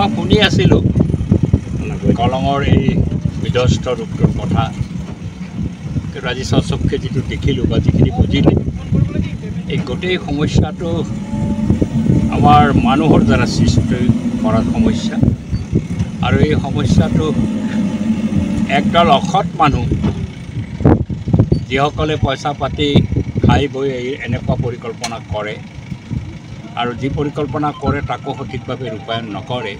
মই শুনি আছিলোঁ কলঙৰ এই বিধ্বস্ত ৰূপটোৰ কথা, কিন্তু আজি স্বচক্ষে যিটো দেখিলোঁ বা যিখিনি বুজিলোঁ, এই গোটেই সমস্যাটো আমাৰ মানুহৰ দ্বাৰা সৃষ্টি কৰা সমস্যা। আৰু এই সমস্যাটো একদল অসৎ মানুহ, যিসকলে পইচা পাতি খাই বৈ এনেকুৱা পৰিকল্পনা কৰে, আৰু যি পৰিকল্পনা কৰে তাকো সঠিকভাৱে ৰূপায়ণ নকৰে।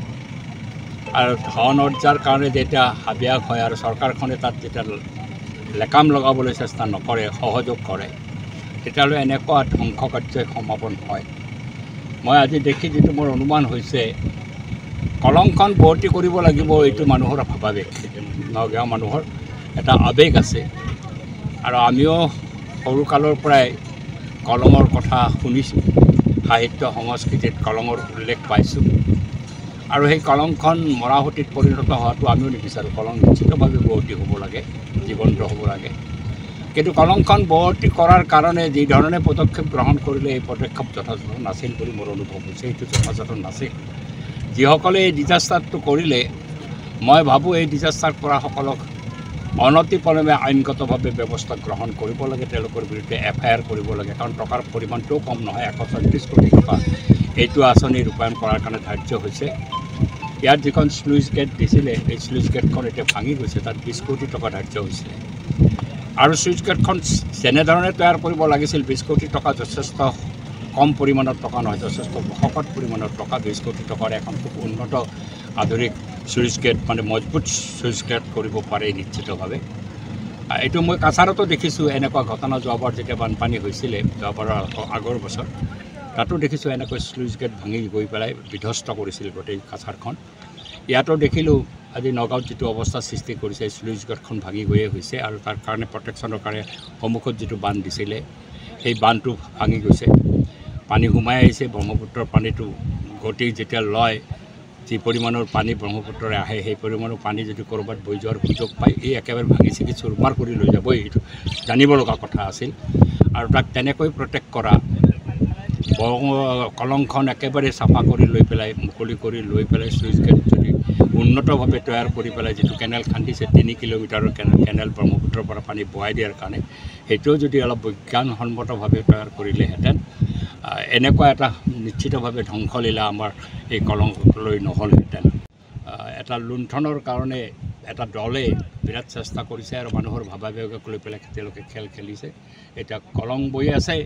আৰু ধন অৰ্জাৰ কাৰণে যেতিয়া হাবিয়াস হয় আৰু চৰকাৰখনে তাত যেতিয়া লেকাম লগাবলৈ চেষ্টা নকৰে, সহযোগ কৰে, তেতিয়াহ'লে এনেকুৱা ধ্বংস কাৰ্যই সমাপন হয়। মই আজি দেখি যিটো মোৰ অনুমান হৈছে, কলংখন ভৰ্তি কৰিব লাগিব, এইটো মানুহৰ স্বাভাৱিক। নগাঁও মানুহৰ এটা আৱেগ আছে, আৰু আমিও সৰুকালৰ পৰাই কলঙৰ কথা শুনিছোঁ, সাহিত্য সংস্কৃতিত কলঙৰ উল্লেখ পাইছোঁ। আৰু সেই কলংখন মৰাহতীত পৰিণত হোৱাটো আমিও নিবিচাৰোঁ। কলং নিশ্চিতভাৱে ভৰ্তি হ'ব লাগে, জীৱন্ত হ'ব লাগে। কিন্তু কলংখন ভৰ্তি কৰাৰ কাৰণে যি ধৰণে পদক্ষেপ গ্ৰহণ কৰিলে, এই পদক্ষেপ যথাযথ নাছিল বুলি মোৰ অনুভৱ হৈছে। এইটো যথাযথ নাছিল। যিসকলে এই ডিজাষ্টাৰটো কৰিলে, মই ভাবোঁ এই ডিজাষ্টাৰ কৰাসকলক অনতিপলমে আইনগতভাৱে ব্যৱস্থা গ্ৰহণ কৰিব লাগে, তেওঁলোকৰ বিৰুদ্ধে FIR কৰিব লাগে। কাৰণ টকাৰ পৰিমাণটোও কম নহয়, 134 কোটি টকা এইটো আঁচনি ৰূপায়ণ কৰাৰ কাৰণে ধাৰ্য হৈছে। ইয়াত যিখন স্লুইচ গেট দিছিলে, এই স্লুইচ গেটখন এতিয়া ভাঙি গৈছে, তাত 20 কোটি টকা ধাৰ্য হৈছিলে। আৰু স্লুইচ গেটখন যেনেধৰণে তৈয়াৰ কৰিব লাগিছিল, 20 কোটি টকা যথেষ্ট কম পৰিমাণৰ টকা নহয়, যথেষ্ট শকত পৰিমাণৰ টকা। 20 কোটি টকাৰ এখন খুব উন্নত আধুনিক স্লুইচ গেট, মানে মজবুত স্লুইচ গেট কৰিব পাৰে নিশ্চিতভাৱে। এইটো মই কাছাৰতো দেখিছোঁ এনেকুৱা ঘটনা। যোৱাবাৰ যেতিয়া বানপানী হৈছিলে, যোৱাবাৰৰ আগৰ বছৰ, তাতো দেখিছোঁ এনেকৈ স্লুইচ গেট ভাঙি গৈ পেলাই বিধ্বস্ত কৰিছিল গোটেই কাছাৰখন। ইয়াতো দেখিলোঁ আজি নগাঁৱত যিটো অৱস্থা সৃষ্টি কৰিছে, স্লুইচ গেটখন ভাঙি গৈয়ে হৈছে। আৰু তাৰ কাৰণে প্ৰটেকশ্যনৰ কাৰণে সন্মুখত যিটো বান্ধ দিছিলে, সেই বান্ধটো ভাঙি গৈছে। পানী সোমাই আহিছে, ব্ৰহ্মপুত্ৰৰ পানীটো গতি যেতিয়া লয়, যি পৰিমাণৰ পানী ব্ৰহ্মপুত্ৰৰে আহে, সেই পৰিমাণৰ পানী যদি ক'ৰবাত বৈ যোৱাৰ সুযোগ পায়, এই একেবাৰে ভাঙি ছিঙি চুৰমাৰ কৰি লৈ যাবই, এইটো জানিব লগা কথা আছিল। আৰু তাক তেনেকৈ প্ৰটেক্ট কৰা, কলংখন একেবাৰে চাফা কৰি লৈ পেলাই, মুকলি কৰি লৈ পেলাই, স্লুইচ গেট যদি উন্নতভাৱে তৈয়াৰ কৰি পেলাই, যিটো কেনেল খান্দিছে 3 কিলোমিটাৰৰ কেনেল ব্ৰহ্মপুত্ৰৰ পৰা পানী বোৱাই দিয়াৰ কাৰণে, সেইটোও যদি অলপ বিজ্ঞানসন্মতভাৱে তৈয়াৰ কৰিলেহেঁতেন, এনেকুৱা এটা নিশ্চিতভাৱে ধ্বংসলীলা আমাৰ এই কলংলৈ নহ'লহেঁতেন। এটা লুণ্ঠনৰ কাৰণে এটা দলে বিৰাট চেষ্টা কৰিছে, আৰু মানুহৰ ভাৱাবেগক লৈ পেলাই তেওঁলোকে খেল খেলিছে। এতিয়া কলং বৈ আছে,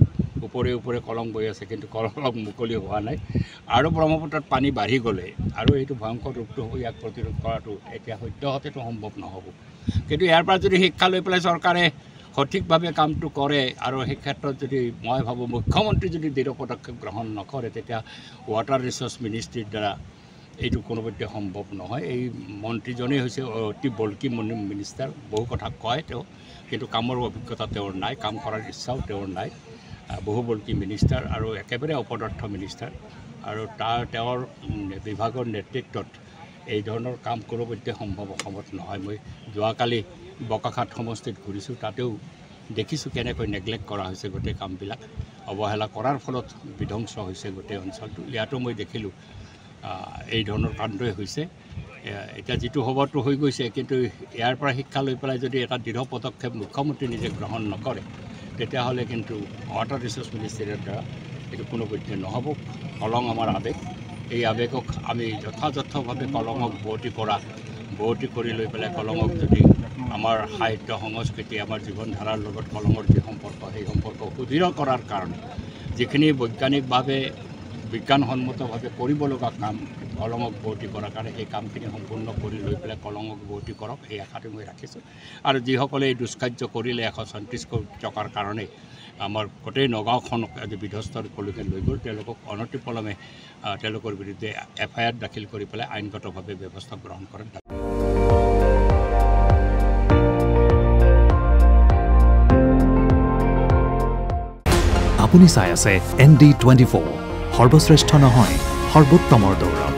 ওপৰে ওপৰে কলং বৈ আছে, কিন্তু কলং মুকলি হোৱা নাই। আৰু ব্ৰহ্মপুত্ৰত পানী বাঢ়ি গ'লে আৰু এইটো ভয়ংকৰ ৰূপটো ইয়াক প্ৰতিৰোধ কৰাটো এতিয়া সদ্যহতেতো সম্ভৱ নহ'ব। কিন্তু ইয়াৰ পৰা যদি শিক্ষা লৈ পেলাই চৰকাৰে সঠিকভাৱে কামটো কৰে, আৰু সেই ক্ষেত্ৰত যদি মই ভাবোঁ মুখ্যমন্ত্ৰী যদি দৃঢ় পদক্ষেপ গ্ৰহণ নকৰে, তেতিয়া ৱাটাৰ ৰিচোৰ্চ মিনিষ্ট্ৰীৰ দ্বাৰা এইটো কোনোপধ্যে সম্ভৱ নহয়। এই মন্ত্ৰীজনেই হৈছে অতি বল্কি মিনিষ্টাৰ, বহু কথা কয় তেওঁ, কিন্তু কামৰ অভিজ্ঞতা তেওঁৰ নাই, কাম কৰাৰ ইচ্ছাও তেওঁৰ নাই। বহু বল্কি মিনিষ্টাৰ আৰু একেবাৰে অপদাৰ্থ মিনিষ্টাৰ, আৰু তেওঁৰ বিভাগৰ নেতৃত্বত এই ধৰণৰ কাম কোনোপধ্যে সম্ভৱ অসমত নহয়। মই যোৱাকালি বোকাখাট সমষ্টিত ঘূৰিছোঁ, তাতেও দেখিছোঁ কেনেকৈ নেগলেক্ট কৰা হৈছে গোটেই কামবিলাক, অৱহেলা কৰাৰ ফলত বিধ্বংস হৈছে গোটেই অঞ্চলটো। ইয়াতো মই দেখিলোঁ এই ধৰণৰ কাণ্ডই হৈছে। এতিয়া যিটো হ'বতো হৈ গৈছে, কিন্তু ইয়াৰ পৰা শিক্ষা লৈ পেলাই যদি এটা দৃঢ় পদক্ষেপ মুখ্যমন্ত্ৰী নিজে গ্ৰহণ নকৰে, তেতিয়াহ'লে কিন্তু ৱাটাৰ ৰিচোৰ্চ মিনিষ্ট্ৰীৰ দ্বাৰা এইটো কোনোপধ্যে নহ'ব। কলং আমাৰ আৱেগ, এই আৱেগক আমি যথাযথভাৱে কলঙক ভৰ্তি কৰি লৈ পেলাই কলঙক যদি আমাৰ সাহিত্য সংস্কৃতি, আমাৰ জীৱন ধাৰাৰ লগত কলঙৰ যি সম্পৰ্ক, সেই সম্পৰ্ক সুদৃঢ় কৰাৰ কাৰণে যিখিনি বৈজ্ঞানিকভাৱে বিজ্ঞানসন্মতভাৱে কৰিব লগা কাম, কলঙক ভৰ্তি কৰাৰ কাৰণে সেই কামখিনি সম্পূৰ্ণ কৰি লৈ পেলাই কলঙক ভৰ্তি কৰক, এই আশাটো মই ৰাখিছোঁ। আৰু যিসকলে এই দুষ্কাৰ্য কৰিলে 134 কোটি টকাৰ কাৰণে আমাৰ গোটেই নগাঁওখনক আজি বিধ্বস্ত ৰূপলৈকে লৈ গ'ল, তেওঁলোকক অনতিপলমে তেওঁলোকৰ বিৰুদ্ধে FIR দাখিল কৰি পেলাই আইনগতভাৱে ব্যৱস্থা গ্ৰহণ কৰে। আপুনি চাই আছে ND24, সৰ্বশ্ৰেষ্ঠ নহয়, সৰ্বোত্তমৰ দৌৰ।